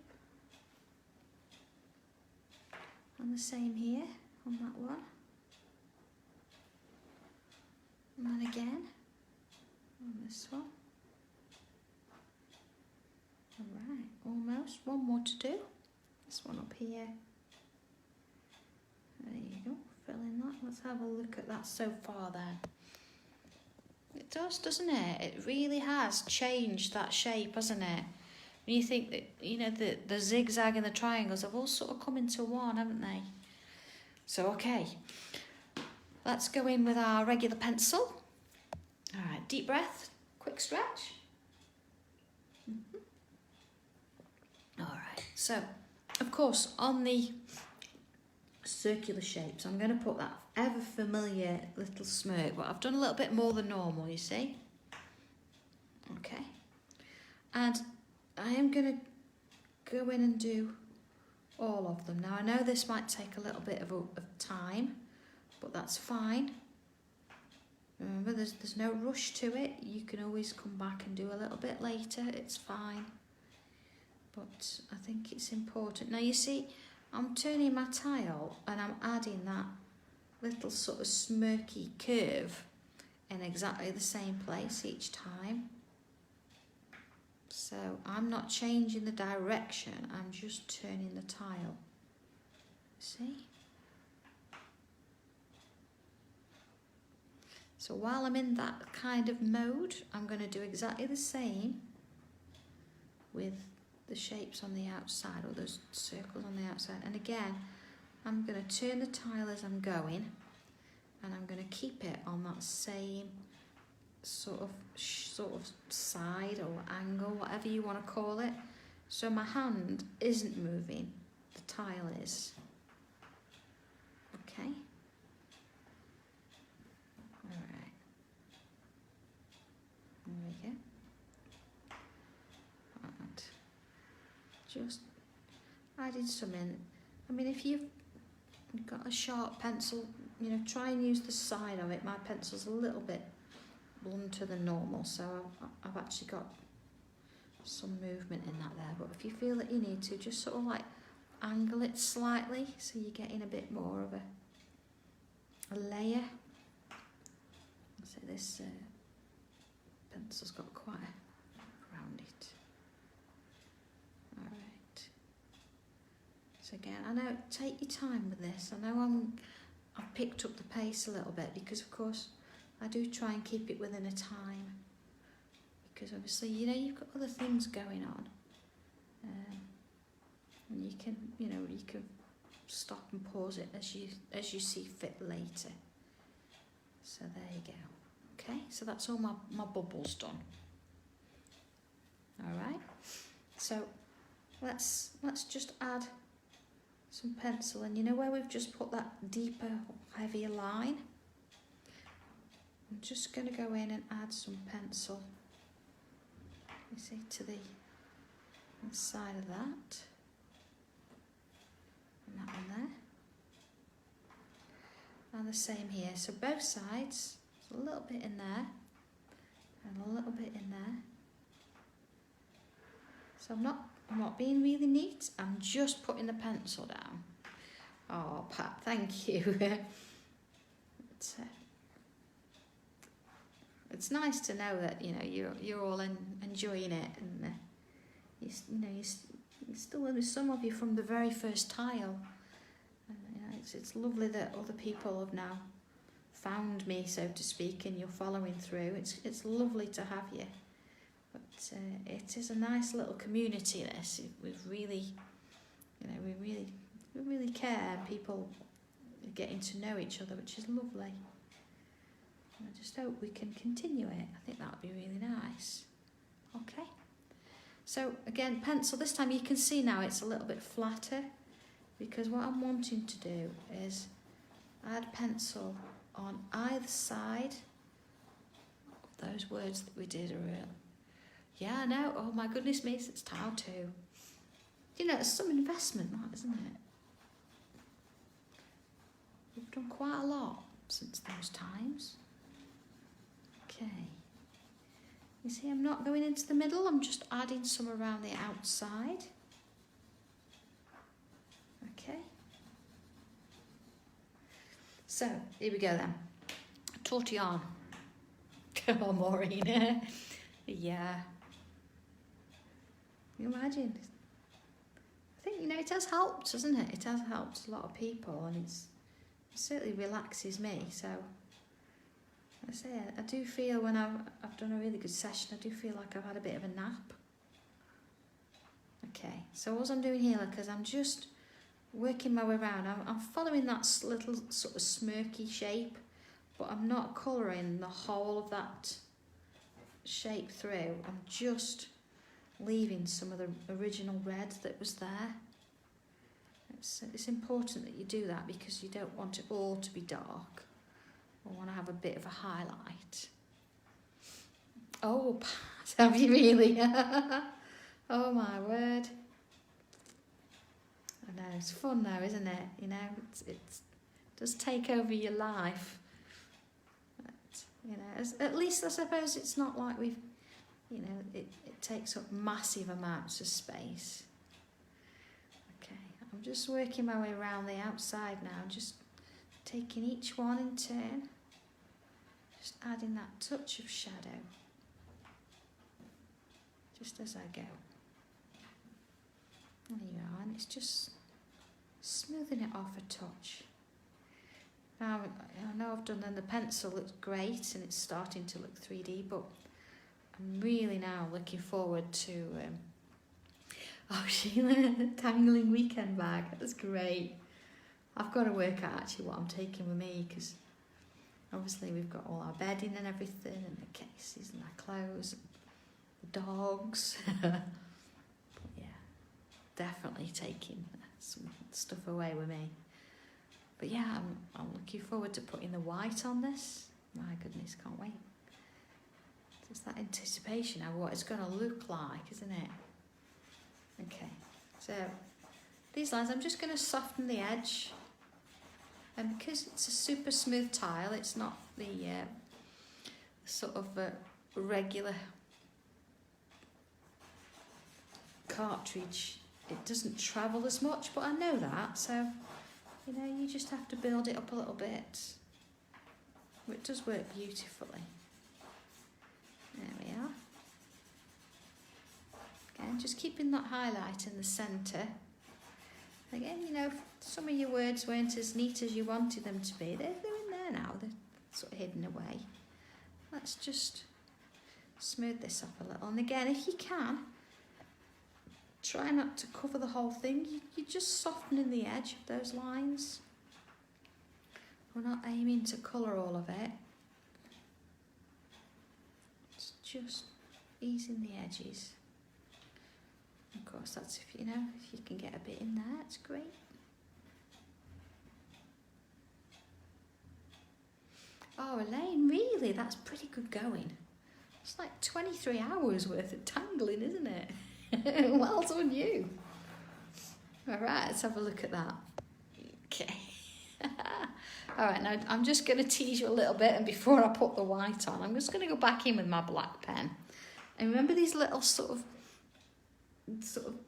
And the same here on that one. And then again on this one. Alright, almost. One more to do. This one up here. There you go. Fill in that. Let's have a look at that so far then. It does, doesn't it? It really has changed that shape, hasn't it? When you think that, you know, the zigzag and the triangles have all sort of come into one, haven't they? So, okay. Let's go in with our regular pencil. All right, deep breath, quick stretch. All right, so, of course, on the circular shapes, I'm going to put that ever familiar little smirk, but I've done a little bit more than normal, you see. Okay, and I am going to go in and do all of them. Now I know this might take a little bit of time, but that's fine. Remember, there's no rush to it. You can always come back and do a little bit later, it's fine. But I think it's important. Now you see, I'm turning my tile and I'm adding that little sort of smirky curve in exactly the same place each time. So I'm not changing the direction, I'm just turning the tile. See? So while I'm in that kind of mode, I'm going to do exactly the same with the shapes on the outside, or those circles on the outside. And again, I'm going to turn the tile as I'm going, and I'm going to keep it on that same sort of side or angle, whatever you want to call it. So my hand isn't moving, the tile is. Okay. Alright. There we go. And just adding some in. I mean, if you've got a sharp pencil, you know, try and use the side of it. My pencil's a little bit blunter than normal, so I've actually got some movement in that there. But if you feel that you need to, just sort of like angle it slightly so you're getting a bit more of a layer. So this pencil's got quite around it. Alright. So again, I know, take your time with this. I know I've picked up the pace a little bit because of course I do try and keep it within a time, because obviously, you know, you've got other things going on, and you can stop and pause it as you see fit later. So there you go. Okay, so that's all my bubbles done. All right. So let's just add some pencil, and you know where we've just put that deeper, heavier line? I'm just going to go in and add some pencil, you see, to the inside of that, and that one there, and the same here. So both sides, a little bit in there, and a little bit in there. So I'm not being really neat, I'm just putting the pencil down. Oh, Pat, thank you. It's nice to know that, you know, you're all enjoying it, and you're still with some of you from the very first tile. And, you know, it's lovely that other people have now found me, so to speak, and you're following through. It's lovely to have you. But it is a nice little community. This we've really, you know, we really care. People are getting to know each other, which is lovely. I just hope we can continue it. I think that would be really nice. Okay. So again, pencil, this time you can see now it's a little bit flatter, because what I'm wanting to do is add pencil on either side of those words that we did earlier. Yeah, I know. Oh my goodness me, it's tile 2. You know, it's some investment, that, isn't it? We've done quite a lot since those times. Okay, you see I'm not going into the middle, I'm just adding some around the outside. Okay, so here we go then. Tortillon. Come on, Maureen. Yeah. Can you imagine? I think, you know, it has helped, hasn't it? It has helped a lot of people, and it certainly relaxes me. So I say, I do feel when I've done a really good session, I do feel like I've had a bit of a nap. Okay, so what I'm doing here, because I'm just working my way around, I'm following that little sort of smirky shape, but I'm not colouring the whole of that shape through. I'm just leaving some of the original red that was there. It's important that you do that, because you don't want it all to be dark. I want to have a bit of a highlight. Oh, Pat, have you really? Oh my word. I know, it's fun though, isn't it? You know, it does take over your life. But, you know, at least I suppose it's not like we've, you know, it takes up massive amounts of space. Okay, I'm just working my way around the outside now, just taking each one in turn. Just adding that touch of shadow, just as I go. There you are, and it's just smoothing it off a touch. Now, I know I've done, and the pencil looks great and it's starting to look 3D, but I'm really now looking forward to, oh Sheila, tangling weekend bag, that's great. I've got to work out actually what I'm taking with me, because obviously we've got all our bedding and everything, and the cases and our clothes, and the dogs. But yeah, definitely taking some stuff away with me. But yeah, I'm looking forward to putting the white on this. My goodness, can't wait. It's that anticipation of what it's going to look like, isn't it? Okay, so these lines, I'm just going to soften the edge. And because it's a super smooth tile, it's not the sort of regular cartridge. It doesn't travel as much, but I know that, so you know, you just have to build it up a little bit. It does work beautifully. There we are. Again, just keeping that highlight in the centre. Again, you know, some of your words weren't as neat as you wanted them to be. They're in there now. They're sort of hidden away. Let's just smooth this up a little. And again, if you can, try not to cover the whole thing. You're just softening the edge of those lines. We're not aiming to colour all of it. It's just easing the edges. Of course, that's if you know, if you can get a bit in there, it's great. Oh, Elaine, really? That's pretty good going. It's like 23 hours worth of tangling, isn't it? Well done, you. All right, let's have a look at that. Okay. All right, now I'm just going to tease you a little bit, and before I put the white on, I'm just going to go back in with my black pen. And remember these little sort of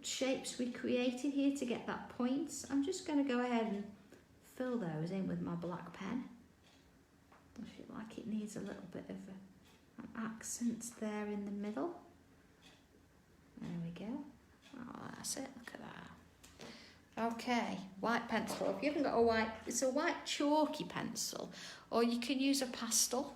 shapes we created here to get that point? I'm just going to go ahead and fill those in with my black pen. I feel like it needs a little bit of an accent there in the middle. There we go. Oh, that's it. Look at that. Okay, white pencil. If you haven't got a white, it's a white chalky pencil, or you can use a pastel.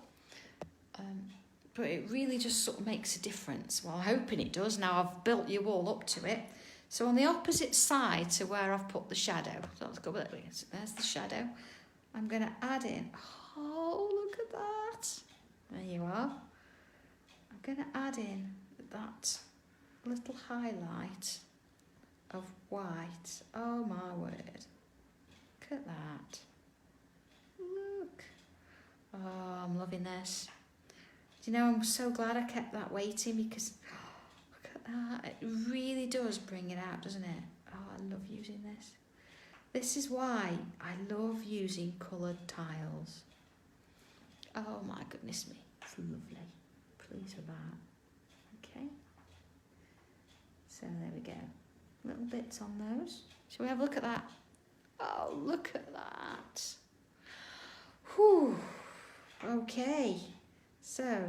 But it really just sort of makes a difference. Well, I'm hoping it does. Now I've built you all up to it. So on the opposite side to where I've put the shadow, so let's go that way. So there's the shadow. I'm going to add in, oh, look at that. There you are. I'm going to add in that little highlight of white. Oh my word. Look at that. Look. Oh, I'm loving this. Do you know, I'm so glad I kept that waiting, because look at that. It really does bring it out, doesn't it? Oh, I love using this. This is why I love using coloured tiles. Oh my goodness me. It's lovely. Pleased with that. Okay. So there we go. Little bits on those. Shall we have a look at that? Oh, look at that. Whew. Okay. So,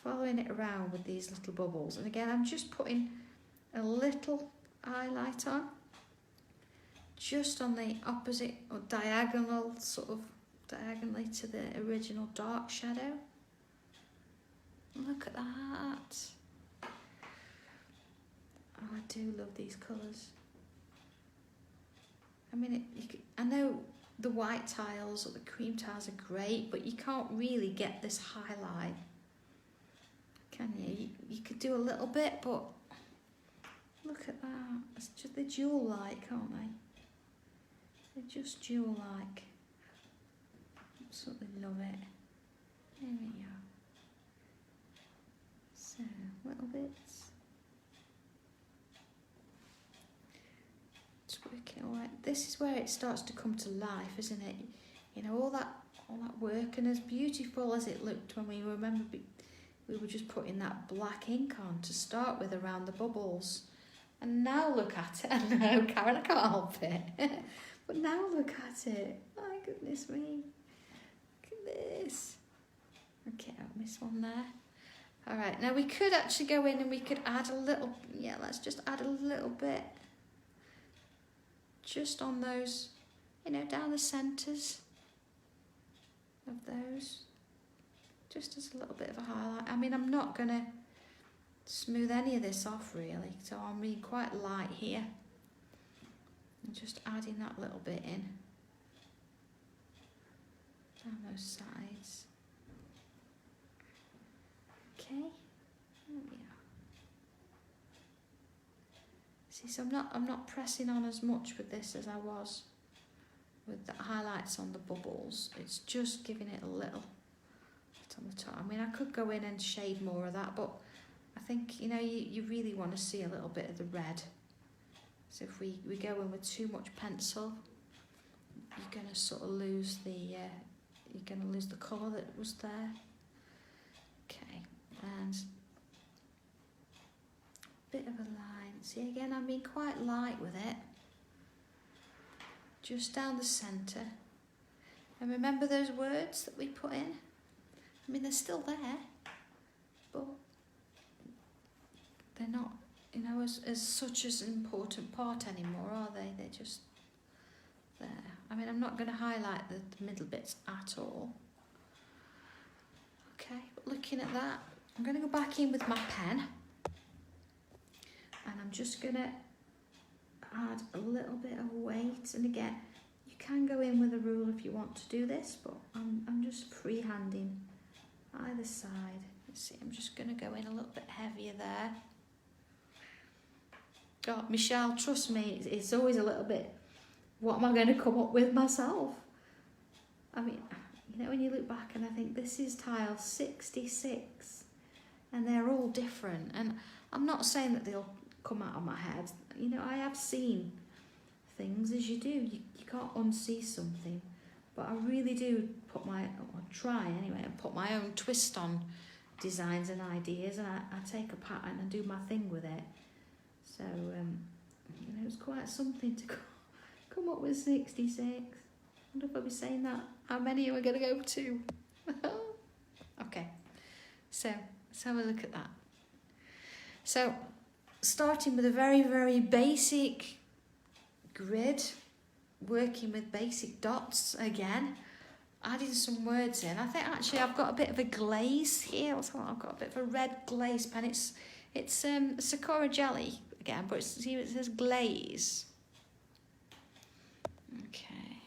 following it around with these little bubbles. And again, I'm just putting a little highlight on. Just on the opposite or diagonal, sort of diagonally to the original dark shadow. Look at that. Oh, I do love these colours. I mean, I know the white tiles or the cream tiles are great, but you can't really get this highlight, can you? You could do a little bit, but look at that. It's just, they're jewel-like, aren't they? They're just jewel-like. Absolutely love it. There we go. So, little bits. Just working all right. This is where it starts to come to life, isn't it? You know, all that work, and as beautiful as it looked when we were just putting that black ink on to start with around the bubbles. And now look at it. I know, Karen, I can't help it. But now look at it. My goodness me. Look at this. Okay, I missed one there. All right, now we could actually go in and we could add a little, yeah, let's just add a little bit just on those, you know, down the centres of those, just as a little bit of a highlight. I mean, I'm not going to smooth any of this off really, so I'm being quite light here. And just adding that little bit in, down those sides. Okay, there we are. See, so I'm not pressing on as much with this as I was with the highlights on the bubbles. It's just giving it a little bit on the top. I mean, I could go in and shade more of that, but I think, you know, you really want to see a little bit of the red. So if we go in with too much pencil, you're going to sort of lose the colour that was there. Okay, and a bit of a line. See, again, I'm being quite light with it. Just down the centre. And remember those words that we put in? I mean, they're still there, but they're not, you know, as such as an important part anymore, are they? They're just there. I mean, I'm not going to highlight the middle bits at all. Okay, but looking at that, I'm going to go back in with my pen, and I'm just going to add a little bit of weight. And again, you can go in with a rule if you want to do this, but I'm just freehanding either side. Let's see, I'm just going to go in a little bit heavier there. God, Michelle, trust me, it's always a little bit, what am I going to come up with myself? I mean, you know, when you look back and I think this is tile 66 and they're all different, and I'm not saying that they'll come out of my head. You know, I have seen things, as you do. You can't unsee something, but I really do put my, or try anyway, and put my own twist on designs and ideas, and I take a pattern and do my thing with it. So, you know, it's quite something to come up with 66. I wonder if I'll be saying that. How many are we going to go to? Okay, so let's have a look at that. So, starting with a very, very basic grid, working with basic dots again, adding some words in. I think actually I've got a bit of a glaze here. I've got a bit of a red glaze pen. It's Sakura Jelly again, but see, it says glaze. Okay,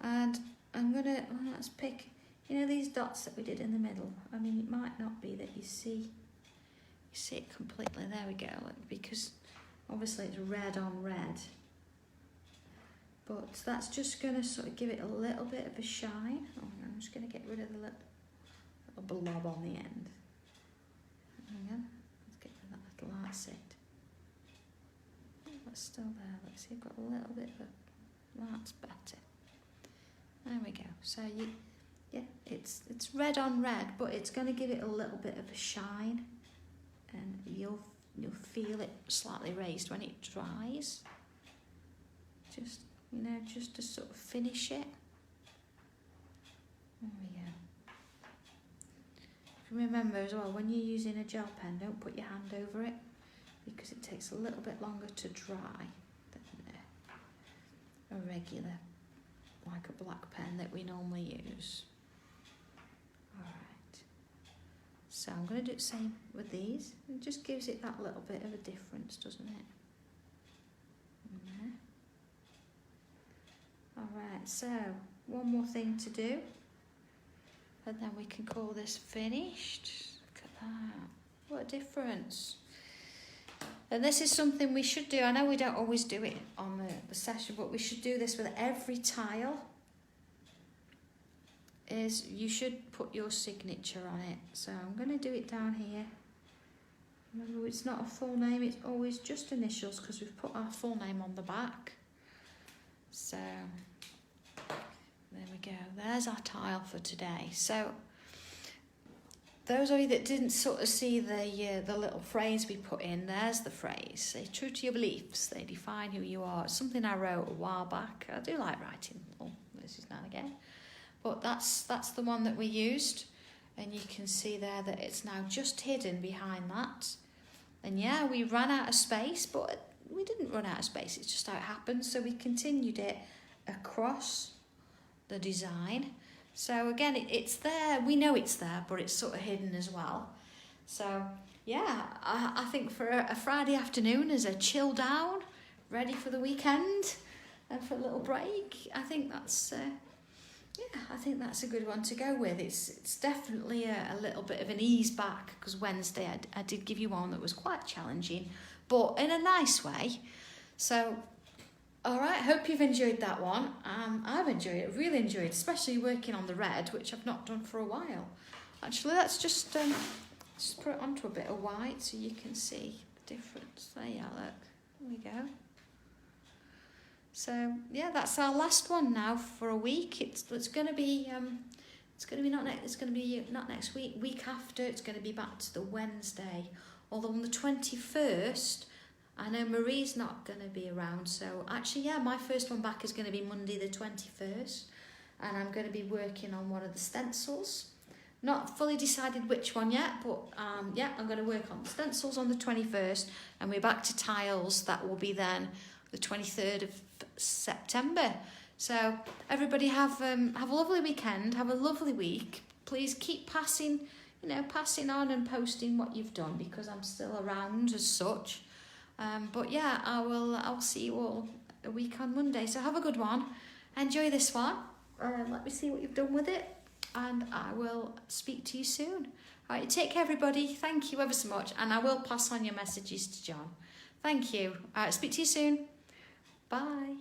and I'm gonna, let's pick, you know, these dots that we did in the middle. I mean, it might not be that you see it completely. There we go, because obviously it's red on red, but that's just going to sort of give it a little bit of a shine. Oh, I'm just going to get rid of the little blob on the end. Hang on, let's get rid of that little, that's it. That's still there. Let's see, I've got a little bit of a, that's better. There we go. So yeah, it's red on red, but it's going to give it a little bit of a shine, and you'll feel it slightly raised when it dries. Just, you know, just to sort of finish it. There we go. Remember as well, when you're using a gel pen, don't put your hand over it, because it takes a little bit longer to dry than a regular, like a black pen that we normally use. Alright, so I'm going to do the same with these. It just gives it that little bit of a difference, doesn't it? Alright, so one more thing to do, and then we can call this finished. Look at that, what a difference. And this is something we should do. I know we don't always do it on the session, but we should do this with every tile. Is you should put your signature on it. So I'm going to do it down here. Remember, it's not a full name, it's always just initials, because we've put our full name on the back. So there we go, there's our tile for today. So those of you that didn't sort of see the little phrase we put in, there's the phrase. Stay true to your beliefs, they define who you are. It's something I wrote a while back. I do like writing little verses now and again, but that's the one that we used. And you can see there that it's now just hidden behind that. And yeah, we ran out of space, but we didn't run out of space, it's just how it happened. So we continued it across the design. So again, it's there, we know it's there, but it's sort of hidden as well. So yeah, I think for a Friday afternoon as a chill down, ready for the weekend and for a little break, I think that's I think that's a good one to go with. It's definitely a little bit of an ease back, because Wednesday I did give you one that was quite challenging, but in a nice way. So, all right, hope you've enjoyed that one. I've enjoyed it, really enjoyed it, especially working on the red, which I've not done for a while. Actually, let's just put it onto a bit of white so you can see the difference. There you are, look. There we go. So yeah, that's our last one now for a week. It's going to be not next week. Week after, it's going to be back to the Wednesday. Although on the 21st, I know Marie's not going to be around. So actually, yeah, my first one back is going to be Monday the 21st, and I'm going to be working on one of the stencils. Not fully decided which one yet, but yeah, I'm going to work on the stencils on the 21st, and we're back to tiles. That will be then the 23rd of September. So everybody have a lovely weekend, have a lovely week. Please keep passing on and posting what you've done, because I'm still around as such. But yeah, I'll see you all a week on Monday. So have a good one. Enjoy this one. Let me see what you've done with it, and I will speak to you soon. All right, take care, everybody. Thank you ever so much, and I will pass on your messages to John. Thank you. All right, speak to you soon. Bye.